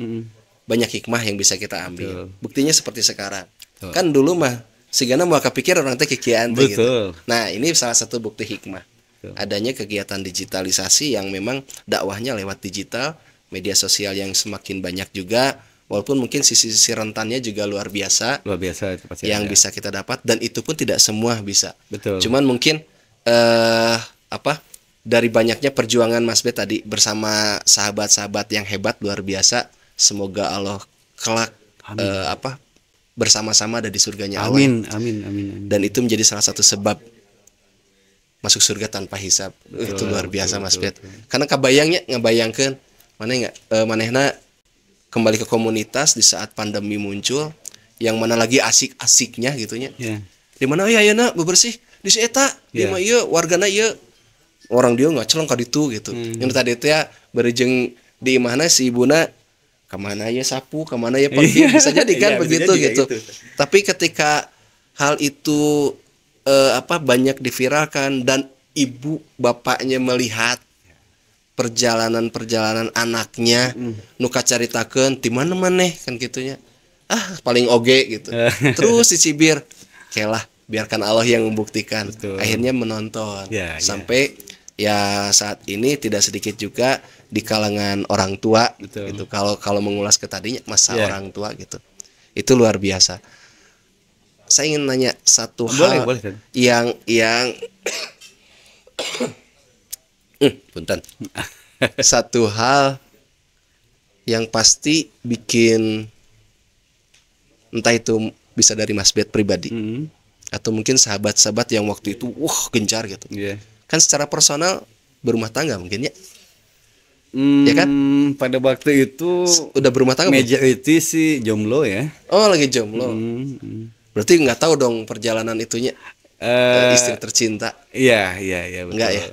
A: banyak hikmah yang bisa kita ambil.
B: Betul.
A: Buktinya seperti sekarang.
B: Betul.
A: Kan dulu mah segala mau kepikir orang teh kikian teh gitu.
B: Betul.
A: Nah, ini salah satu bukti hikmah.
B: Betul.
A: Adanya kegiatan digitalisasi yang memang dakwahnya lewat digital, media sosial yang semakin banyak juga, walaupun mungkin sisi-sisi rentannya juga luar biasa
B: Luar biasa itu pasti
A: yang
B: ada.
A: bisa kita dapat, dan itu pun tidak semua bisa.
B: Betul.
A: Cuman mungkin dari banyaknya perjuangan Mas Bet tadi bersama sahabat-sahabat yang hebat luar biasa, semoga Allah kelak bersama-sama ada di surganya Allah.
B: Amin.
A: Dan itu menjadi salah satu sebab masuk surga tanpa hisab. Itu luar biasa Mas Bet. Karena ngebayangkan manehna kembali ke komunitas di saat pandemi muncul, yang mana lagi asik-asiknya gitunya.
B: Ya.
A: Di mana ya ayeuna bebersih di si eta, di
B: Ya.
A: mah ieu wargana ieu. Orang dia nggak celeng ka ditu gitu. Yang tadi teh ya bereujeng di imahna si ibuna kemana ya sapu, kemana ya pergi, bisa jadi kan
B: Iya, bisa
A: begitu
B: jadi kayak
A: gitu.
B: gitu.
A: Tapi ketika hal itu banyak diviralkan dan ibu bapaknya melihat perjalanan anaknya, nu kacaritakeun ti mana maneh kan gitunya. Paling oge gitu. Terus dicibir, kelah biarkan Allah yang membuktikan.
B: Betul.
A: Akhirnya menonton.
B: Ya,
A: Sampai ya saat ini tidak sedikit juga di kalangan orang tua.
B: Betul.
A: Gitu. Kalau mengulas ke tadinya masa
B: Ya.
A: orang tua gitu. Itu luar biasa. Saya ingin nanya satu
B: Boleh,
A: hal
B: boleh, Tan.
A: yang Punten. Satu hal yang pasti bikin, entah itu bisa dari Mas Bet pribadi atau mungkin sahabat-sahabat yang waktu itu gencar gitu.
B: Iya.
A: Kan secara personal berumah tangga mungkin ya. Ya kan?
B: Pada waktu itu
A: Udah berumah tangga belum?
B: majority sih jomblo ya.
A: Oh, lagi jomblo. Berarti nggak tahu dong perjalanan itunya. Istri tercinta.
B: Iya betul.
A: Enggak ya?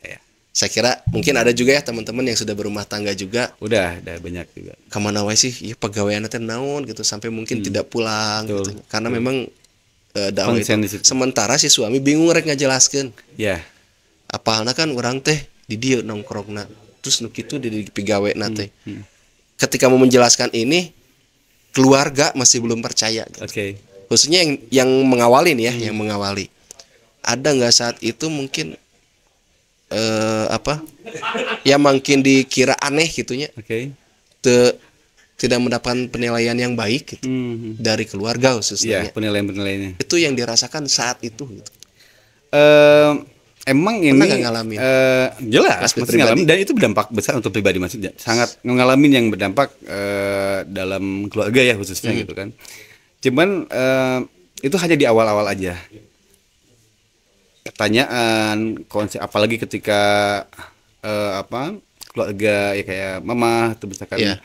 B: Iya.
A: Saya kira mungkin ada juga ya teman-teman yang sudah berumah tangga juga.
B: Udah banyak juga.
A: Kemana wae sih? Ya pegawaian teh naon gitu sampai mungkin tidak pulang
B: Betul.
A: gitu. Karena memang dakwah
B: Konsen
A: itu.
B: di situ.
A: Sementara si suami bingung rek ngajelaskeun.
B: Ya.
A: Apalna kan orang teh di dieu nongkrongna. Terus nu kitu di pegawena teh. Ketika mau menjelaskan ini, keluarga masih belum percaya gitu.
B: Oke.
A: Khususnya yang mengawali nih ya, yang mengawali. Ada nggak saat itu mungkin ya makin dikira aneh gitunya,
B: Oke.
A: tidak mendapatkan penilaian yang baik gitu dari keluarga khususnya.
B: Iya, penilaian-penilaiannya.
A: Itu yang dirasakan saat itu gitu.
B: Emang
A: Pernah
B: ini
A: nggak ngalamin?
B: jelas
A: Mas Bet
B: maksudnya ngalamin,
A: pribadi?
B: dan itu berdampak besar untuk pribadi, maksudnya sangat ngalamin yang berdampak dalam keluarga ya khususnya gitu kan. Cuman itu hanya di awal-awal aja. Pertanyaan, konsep, apalagi ketika keluarga ya kayak mama atau misalkan
A: Iya.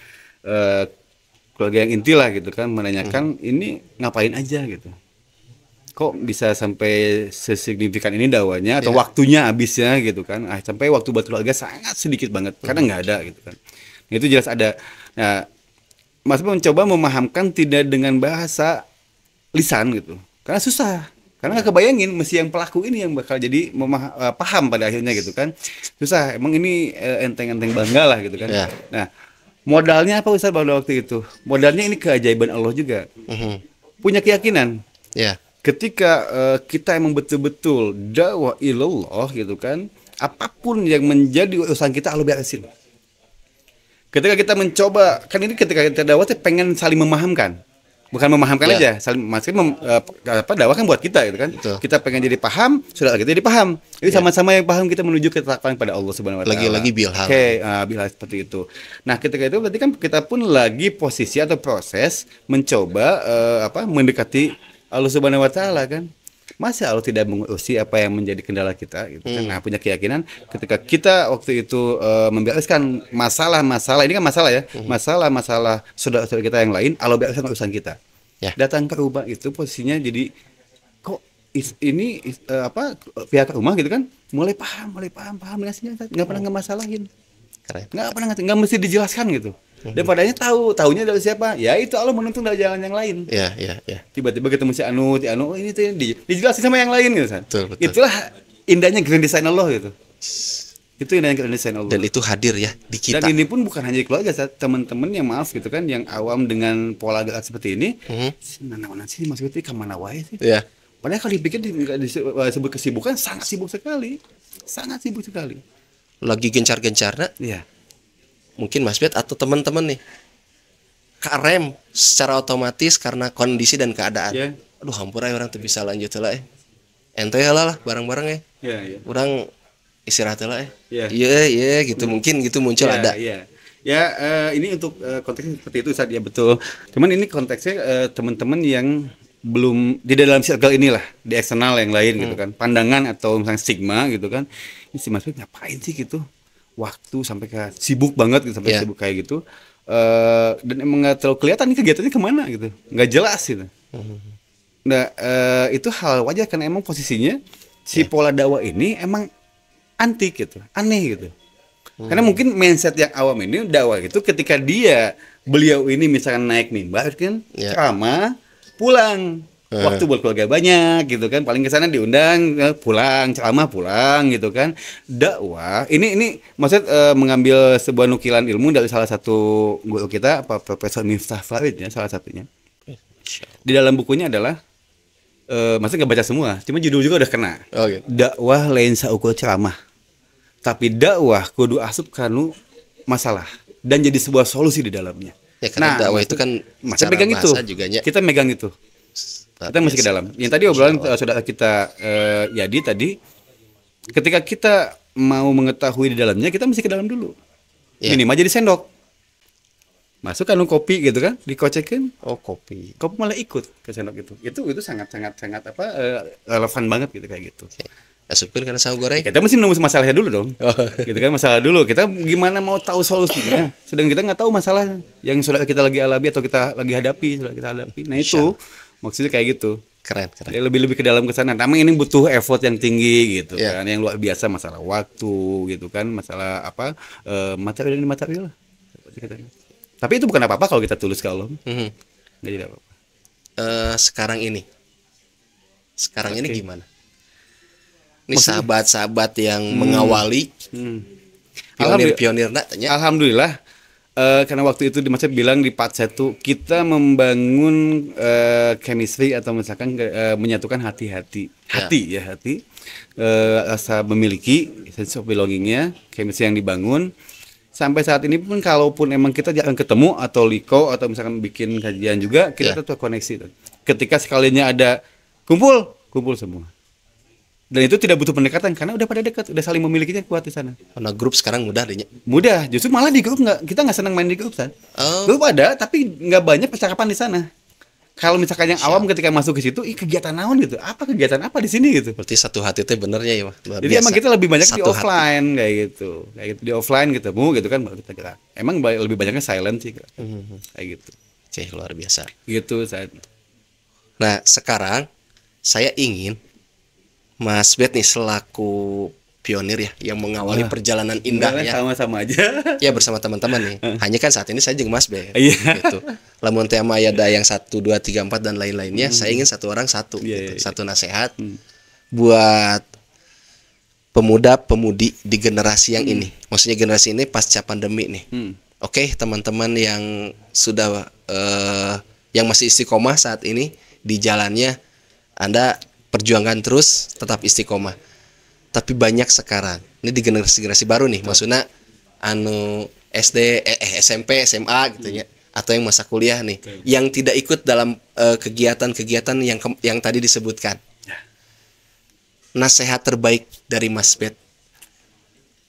B: keluarga yang inti lah gitu kan menanyakan ini ngapain aja gitu. Kok bisa sampai sesignifikan ini dakwahnya atau waktunya habisnya gitu kan. Sampai waktu buat keluarga sangat sedikit banget karena nggak ada gitu kan. Nah, itu jelas ada. Nah, Mas mencoba memahamkan tidak dengan bahasa lisan gitu. Karena susah. Karena nggak kebayangin mesti yang pelaku ini yang bakal jadi paham pada akhirnya gitu kan. Susah. Emang ini enteng-enteng bangga lah gitu kan.
A: Ya.
B: Nah, modalnya apa Ustaz pada waktu itu? Modalnya ini keajaiban Allah juga. Punya keyakinan.
A: Ya.
B: Ketika kita emang betul-betul dakwah ilallah gitu kan, apapun yang menjadi urusan kita Allah beresin. Ketika kita mencoba, kan ini ketika kita dakwah pengen saling memahamkan, bukan memahamkan aja, saling dakwah kan buat kita gitu kan.
A: Betul.
B: Kita pengen jadi paham, sudah kita jadi paham. Jadi sama-sama yang paham kita menuju ketakwaan pada Allah Subhanahu Wa Taala.
A: Lagi-lagi bilham.
B: Oke, bilham seperti itu. Nah, ketika itu berarti kan kita pun lagi posisi atau proses mencoba mendekati Allah Subhanahu Wa Taala kan. Masa Allah tidak mengurusi apa yang menjadi kendala kita gitu kan. Nah, punya keyakinan ketika kita waktu itu membereskan masalah-masalah, ini kan masalah ya, masalah-masalah saudara-saudara kita yang lain, Allah bereskan urusan kita.
A: Ya.
B: Datang ke rumah itu posisinya jadi kok pihak rumah gitu kan mulai paham nggak pernah ngemasalahin.
A: Keren.
B: Nggak mesti dijelaskan gitu. Dan padanya tahunya dari siapa? Ya itu Allah menuntun dari jalan yang lain.
A: Ya.
B: Tiba-tiba ketemu si Anu ini tuh dijelasin sama yang lain gitu kan.
A: Betul.
B: Itulah indahnya grand design Allah gitu. Itu indahnya grand design Allah.
A: Dan itu hadir ya di kita.
B: Dan ini pun bukan hanya di keluarga, teman-teman yang maaf gitu kan yang awam dengan pola gerak seperti ini. Mana sih Mas Betty kemana wae sih?
A: Ya.
B: Padahal kalau dipikir nggak disebut kesibukan, sangat sibuk sekali.
A: Lagi gencar-gencarnya
B: Iya.
A: mungkin Mas Bet atau teman-teman nih karem secara otomatis karena kondisi dan keadaan.
B: Ya.
A: Aduh hampura orang tuh bisa lanjut lah ente lah bareng-bareng
B: Iya.
A: orang istirahat lah
B: Iya.
A: iya gitu mungkin gitu muncul ada.
B: Iya. Ya, ini untuk konteksnya seperti itu saat ya betul. Cuman ini konteksnya teman-teman yang belum di dalam circle inilah, di eksternal yang lain gitu kan. Pandangan atau misalnya stigma gitu kan. Ini si Mas Bet ngapain sih gitu? Waktu sampai ke sibuk banget gitu, sampai sibuk kayak gitu. Dan emang nggak terlalu kelihatan nih kegiatannya kemana gitu, nggak jelas gitu. Nah, itu hal wajar kan emang posisinya si pola dakwah ini emang antik gitu, aneh gitu. Karena mungkin mindset yang awam ini dakwah gitu ketika beliau ini misalkan naik mimbar kan, ceramah, pulang. Waktu buat keluarga banyak gitu kan, paling ke sana diundang, pulang, ceramah pulang gitu kan. Dakwah ini maksud mengambil sebuah nukilan ilmu dari salah satu guru kita, Profesor Miftah Farid ya, salah satunya. Di dalam bukunya adalah maksudnya nggak baca semua, cuma judul juga udah kena.
A: Okay.
B: Dakwah lain saukur ceramah. Tapi dakwah kudu asup kanu masalah dan jadi sebuah solusi di dalamnya.
A: Ya karena dakwah itu kan
B: kita pegang itu. Kita megang itu. Kita masih ke dalam. Yang tadi obrolan saudara kita Yadi tadi, ketika kita mau mengetahui di dalamnya, kita mesti ke dalam dulu.
A: Iya.
B: Minimal jadi sendok. Masuk kan kopi gitu kan, dikocekin,
A: Oh, kopi.
B: kopi malah ikut ke sendok itu. Itu sangat relevan banget gitu kayak gitu.
A: Oke. Asupkeun kana sahu goreng.
B: Kita mesti nemu masalahnya dulu dong.
A: Oh.
B: Gitu kan, masalah dulu. Kita gimana mau tahu solusinya? Sedang kita nggak tahu masalah yang sudah kita lagi alami atau kita lagi hadapi, sudah kita hadapi. Nah itu maksudnya kayak gitu.
A: Keren.
B: Dia lebih ke dalam ke sana. Tapi ini butuh effort yang tinggi gitu
A: Iya.
B: kan, yang luar biasa, masalah waktu gitu kan, masalah materi dan materi lah. Tapi itu bukan apa-apa kalau kita tulus ke Allah.
A: Mhm.
B: Nggak jadi apa-apa.
A: Sekarang ini
B: Oke.
A: gimana? Ini sahabat-sahabat yang mengawali
B: Hmm.
A: pionir-pionir tanya.
B: Alhamdulillah, karena waktu itu Mas Ep bilang di part 1 kita membangun chemistry atau misalkan menyatukan hati, rasa memiliki sense of belongingnya, chemistry yang dibangun. Sampai saat ini pun kalaupun emang kita jarang ketemu atau liko atau misalkan bikin kajian juga, kita
A: Ya.
B: tetap koneksi. Ketika sekalinya ada kumpul semua. Dan itu tidak butuh pendekatan karena udah pada dekat, udah saling memilikinya kuat di sana.
A: Karena grup sekarang mudah deh.
B: Mudah, justru malah di grup kita nggak senang main di grup kan.
A: Oh.
B: Grup ada tapi nggak banyak percakapan di sana. Kalau misalkan yang awam ketika masuk ke situ, kegiatan naon gitu, kegiatan apa di sini gitu.
A: Berarti satu hati itu benernya ya, luar
B: Jadi
A: biasa.
B: emang kita lebih banyak di
A: Satu hati.
B: offline kayak gitu di offline ketemu gitu kan baru kita gerak. Emang lebih banyaknya silent sih gerak. Kayak gitu.
A: Cih, luar biasa.
B: Gitu saat.
A: Nah, sekarang saya ingin Mas Bet nih selaku pionir ya yang mengawali perjalanan indah ya.
B: Sama-sama aja.
A: Ya bersama teman-teman nih. Hanya kan saat ini saya jeung Mas Bet.
B: Iya.
A: Gitu. Lamun teh mah ada yang 1 2 3 4 dan lain-lainnya, saya ingin satu orang satu
B: Iya,
A: gitu.
B: iya.
A: Satu nasihat buat pemuda-pemudi di generasi yang ini. Maksudnya generasi ini pasca pandemi nih. Oke, teman-teman yang sudah yang masih istiqomah saat ini di jalannya, Anda perjuangkan terus, tetap istiqomah. Tapi banyak sekarang ini di generasi baru nih, maksudnya anu SD, SMP, SMA gitu ya, atau yang masa kuliah nih, yang tidak ikut dalam kegiatan-kegiatan yang tadi disebutkan. Nasihat terbaik dari Mas Bet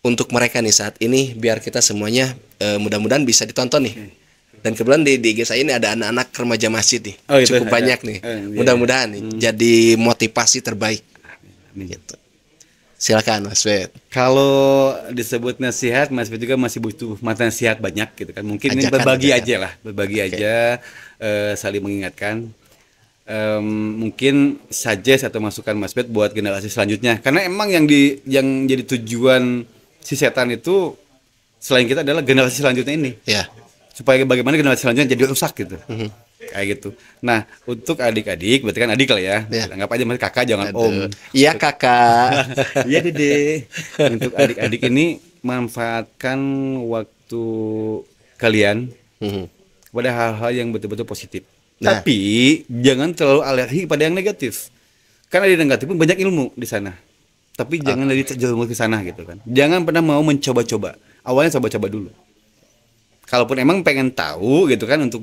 A: untuk mereka nih saat ini, biar kita semuanya mudah-mudahan bisa ditonton nih. Dan kebetulan di IG saya ini ada anak-anak remaja masjid nih,
B: Oh, gitu.
A: cukup banyak nih.
B: Iya.
A: Mudah-mudahan nih jadi motivasi terbaik. Gitu. Silakan Mas Bet.
B: Kalau disebut nasihat, Mas Fit juga masih butuh nasihat banyak gitu kan. Mungkin ini
A: Ajakan,
B: berbagi
A: ajakan.
B: aja lah, berbagi
A: Oke.
B: aja, saling mengingatkan. Mungkin suggest atau masukan Mas Fit buat generasi selanjutnya. Karena emang yang jadi tujuan si setan itu selain kita adalah generasi selanjutnya ini.
A: Ya.
B: Supaya bagaimana generasi selanjutnya jadi rusak gitu. Kayak gitu. Nah, untuk adik-adik, berarti kan adik lah ya.
A: Ya.
B: Anggap aja masih kakak, jangan om.
A: Aduh. Iya kakak.
B: Iya Dede. Untuk adik-adik ini manfaatkan waktu kalian
A: Mhm.
B: pada hal-hal yang betul-betul positif.
A: Nah.
B: Tapi jangan terlalu alergi pada yang negatif. Karena di negatif pun banyak ilmu di sana. Tapi jangan dari terjerumus ke sana gitu kan. Jangan pernah mau mencoba-coba. Awalnya coba-coba dulu. Kalaupun emang pengen tahu gitu kan untuk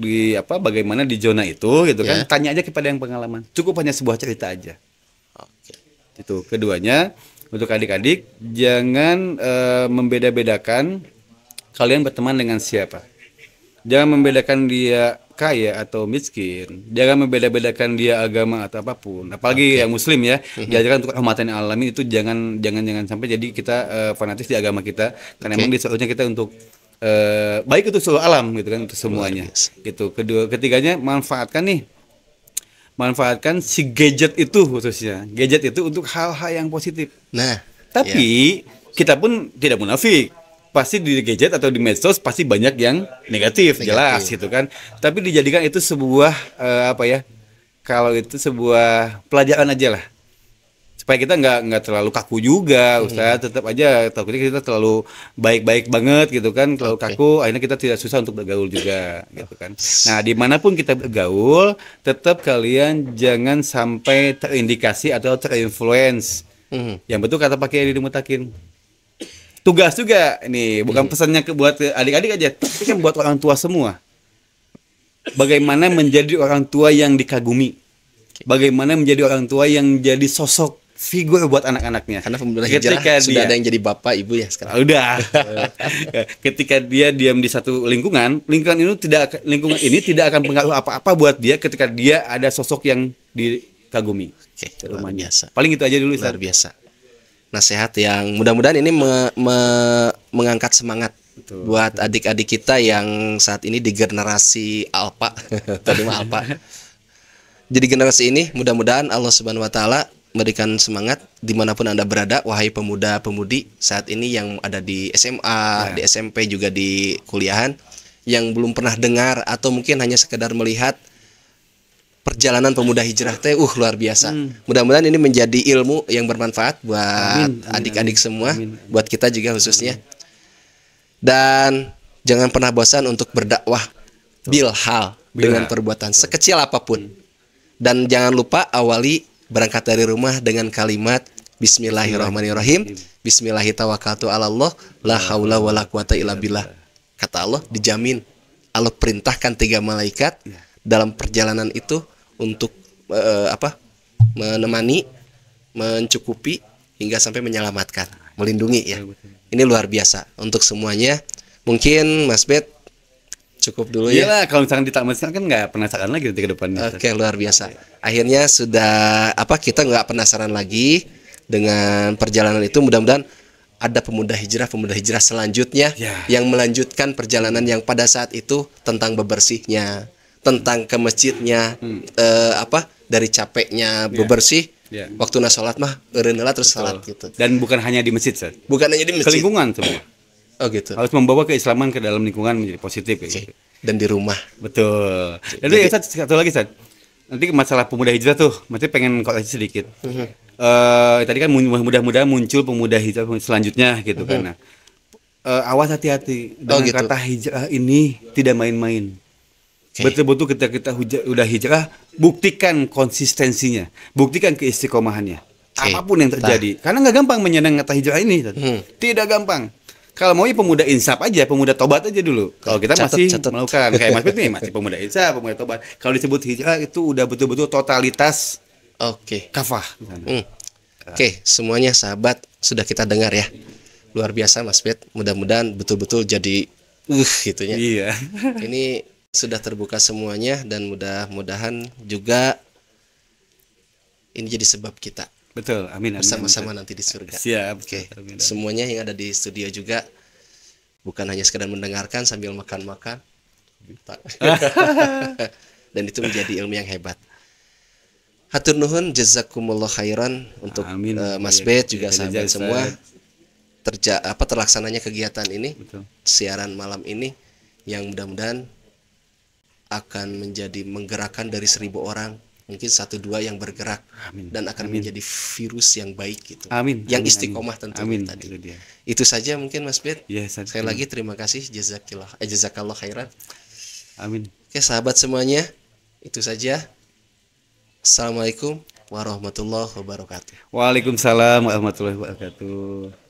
B: bagaimana di zona itu gitu kan,
A: Ya.
B: tanya aja kepada yang pengalaman. Cukup hanya sebuah cerita aja.
A: Oke.
B: Itu keduanya untuk adik-adik jangan membeda-bedakan kalian berteman dengan siapa. Jangan membedakan dia kaya atau miskin. Jangan membeda-bedakan dia agama atau apapun. Apalagi yang muslim ya. Diajarkan untuk rahmatan alamin itu jangan sampai jadi kita fanatis di agama kita. Karena emang disuruhnya kita untuk baik itu seluruh alam gitu kan, untuk semuanya. Gitu. Ketiganya manfaatkan si gadget itu khususnya. Gadget itu untuk hal-hal yang positif.
A: Nah,
B: Tapi kita pun tidak munafik. Pasti di gadget atau di medsos pasti banyak yang negatif. Jelas gitu kan. Tapi dijadikan itu sebuah kalau itu sebuah pelajaran aja lah. Supaya kita nggak terlalu kaku juga, Ustaz. Tetap aja takutnya kita terlalu baik-baik banget gitu kan, terlalu kaku, akhirnya kita tidak susah untuk bergaul juga, gitu kan. Nah, dimanapun kita bergaul, tetap kalian jangan sampai terindikasi atau terinfluence. Yang betul kata Pak Kiai Mutakin. Tugas juga, ini bukan pesannya buat adik-adik aja, tapi kan buat orang tua semua. Bagaimana menjadi orang tua yang dikagumi? Bagaimana menjadi orang tua yang jadi sosok figur buat anak-anaknya.
A: Karena pemuda hijrah sudah ada yang jadi bapak ibu ya sekarang.
B: Udah. Ketika dia diam di satu lingkungan ini tidak akan pengaruh apa-apa buat dia ketika dia ada sosok yang dikagumi.
A: Oke, luar biasa.
B: Paling itu aja dulu,
A: luar biasa. Nasihat yang mudah-mudahan ini mengangkat semangat. Betul. Buat adik-adik kita yang saat ini di generasi alpha. Tadi mah alpha. Jadi generasi ini mudah-mudahan Allah Subhanahu wa taala memberikan semangat dimanapun Anda berada, wahai pemuda-pemudi saat ini yang ada di SMA, di SMP, juga di kuliahan, yang belum pernah dengar atau mungkin hanya sekedar melihat perjalanan pemuda hijrah teh luar biasa. Mudah-mudahan ini menjadi ilmu yang bermanfaat buat adik-adik semua, buat kita juga khususnya. Dan jangan pernah bosan untuk berdakwah bilhal dengan perbuatan sekecil apapun. Dan jangan lupa awali berangkat dari rumah dengan kalimat Bismillahirrahmanirrahim. Bismillahirrahmanirrahim. La haula wala quwata illa billah. Kata Allah, dijamin Allah perintahkan 3 malaikat dalam perjalanan itu untuk menemani, mencukupi hingga sampai menyelamatkan, melindungi ya. Ini luar biasa untuk semuanya. Mungkin Mas Bet cukup dulu ya.
B: Iyalah, kalau misalkan ditamatkan kan nggak penasaran lagi nanti ke depannya.
A: Oke, luar biasa. Akhirnya sudah kita nggak penasaran lagi dengan perjalanan itu. Mudah-mudahan ada pemuda hijrah selanjutnya yang melanjutkan perjalanan yang pada saat itu tentang bebersihnya, tentang ke masjidnya, dari capeknya bebersih. Waktu sholat mah eureun terus sholat gitu.
B: Dan bukan hanya di masjid, Ustaz.
A: Bukan hanya di masjid.
B: Ke lingkungan semua.
A: Oh gitu.
B: Harus membawa keislaman ke dalam lingkungan menjadi positif gitu.
A: Dan di rumah.
B: Betul. Jadi Ustaz, satu lagi, Ustaz. Nanti masalah pemuda hijrah tuh, masih pengen koreksi sedikit. Tadi kan mudah-mudahan muncul pemuda hijrah selanjutnya gitu kan. Nah, awas hati-hati dengan kata hijrah ini tidak main-main. Betul-betul ketika kita udah hijrah, buktikan konsistensinya, buktikan keistiqomahannya. Apapun yang terjadi, karena nggak gampang menyandang kata hijrah ini, tidak gampang. Kalau mau pemuda insaf aja, pemuda tobat aja dulu. Kalau kita masih melakukan kayak Mas Fit nih, masih pemuda insaf, pemuda tobat. Kalau disebut hijrah itu udah betul-betul totalitas. Kafah.
A: Oke, semuanya sahabat sudah kita dengar ya. Luar biasa Mas Fit. Mudah-mudahan betul-betul jadi gitunya.
B: Iya.
A: Ini sudah terbuka semuanya dan mudah-mudahan juga ini jadi sebab kita.
B: Betul, amin.
A: Bersama-sama nanti di surga.
B: Siap.
A: Oke. Semuanya yang ada di studio juga bukan hanya sekedar mendengarkan sambil makan-makan. Dan itu menjadi ilmu yang hebat. Hatur nuhun, jazakumullah khairan untuk Mas Bet juga sahabat semua. Terlaksananya kegiatan ini, siaran malam ini yang mudah-mudahan akan menjadi menggerakkan dari 1000 orang, mungkin 1-2 yang bergerak dan akan menjadi virus yang baik gitu. Yang istiqomah tentunya tadi. Itu saja mungkin Mas Bet. Sekali lagi terima kasih, jazakallah khairan. Oke sahabat semuanya, itu saja. Assalamualaikum warahmatullahi wabarakatuh.
B: Waalaikumsalam warahmatullahi wabarakatuh.